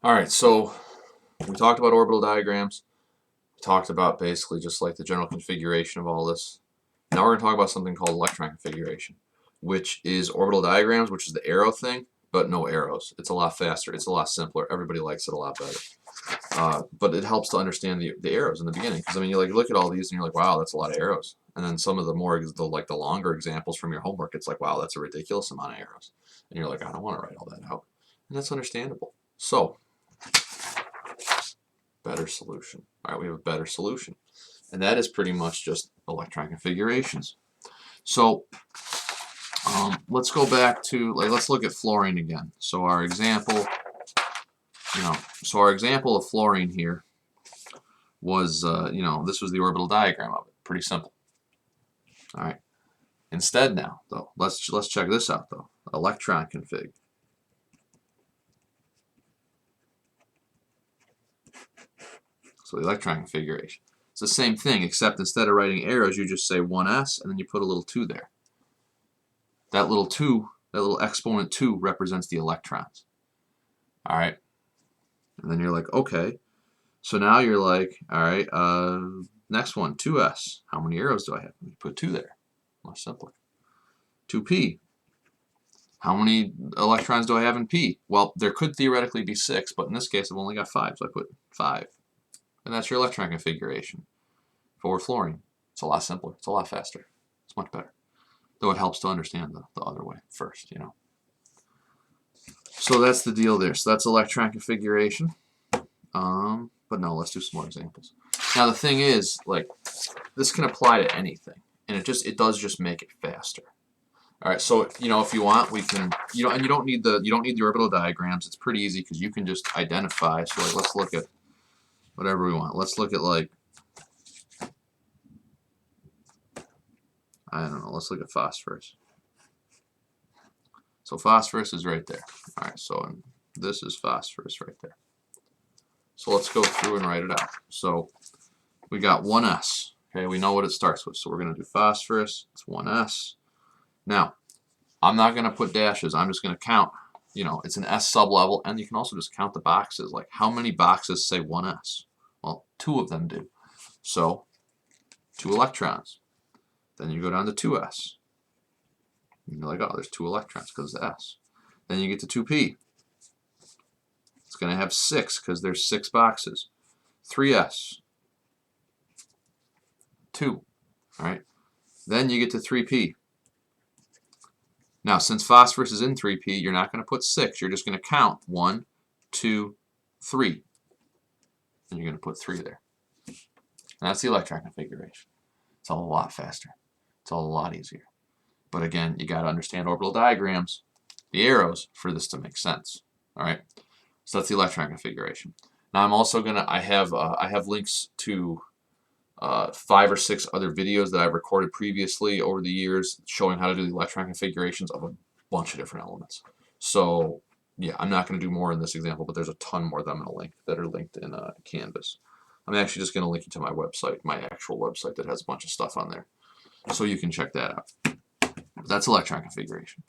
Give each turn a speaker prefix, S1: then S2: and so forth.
S1: Alright, so we talked about orbital diagrams. We talked about basically just like the general configuration of all this. Now we're going to talk about something called electron configuration, which is orbital diagrams, which is the arrow thing, but no arrows. It's a lot faster. It's a lot simpler. Everybody likes it a lot better. But it helps to understand the arrows in the beginning, because I mean, you like look at all these and you're like, wow, that's a lot of arrows. And then some of the more the longer examples from your homework, it's like, wow, that's a ridiculous amount of arrows. And you're like, I don't want to write all that out. And that's understandable. So, better solution. All right, we have a better solution. And that is pretty much just electron configurations. So let's go back to, let's look at fluorine again. So our example, our example of fluorine here was, this was the orbital diagram of it. Pretty simple. All right. Instead now, though, let's check this out, though. Electron config. So the electron configuration. It's the same thing, except instead of writing arrows, you just say 1s, and then you put a little 2 there. That little 2, that little exponent 2 represents the electrons. All right. And then you're like, okay. So now you're like, all right, next one, 2s. How many arrows do I have? You put 2 there. Much simpler. 2p. How many electrons do I have in p? Well, there could theoretically be 6, but in this case, I've only got 5, so I put 5. And that's your electron configuration for fluorine. It's a lot simpler. It's a lot faster. It's much better. Though it helps to understand the other way first, So that's the deal there. So that's electron configuration. But no, let's do some more examples. Now the thing is, like, this can apply to anything, and it does just make it faster. All right, so if you want, we can, and you don't need the orbital diagrams. It's pretty easy because you can just identify. So like, let's look at whatever we want. Let's look at, like, I don't know. Let's look at phosphorus. So phosphorus is right there. All right, so this is phosphorus right there. So let's go through and write it out. So we got 1s. Okay, we know what it starts with. So we're going to do phosphorus. It's 1s. Now, I'm not going to put dashes. I'm just going to count. It's an S sublevel, and you can also just count the boxes. Like, how many boxes say 1s? Well, 2 of them do. So 2 electrons. Then you go down to 2s. And you're like, oh, there's 2 electrons because of the S. Then you get to 2p. It's going to have 6 because there's 6 boxes. 3s. 2. All right. Then you get to 3p. Now, since phosphorus is in 3p, you're not going to put 6. You're just going to count 1, 2, 3. And you're going to put 3 there. And that's the electron configuration. It's a lot faster. It's a lot easier. But again, you got to understand orbital diagrams, the arrows, for this to make sense. All right. So that's the electron configuration. Now I'm also I have links to 5 or 6 other videos that I've recorded previously over the years showing how to do the electron configurations of a bunch of different elements. So yeah, I'm not going to do more in this example, but there's a ton more that I'm going to link that are linked in Canvas. I'm actually just going to link you to my website, my actual website that has a bunch of stuff on there. So you can check that out. That's electron configuration.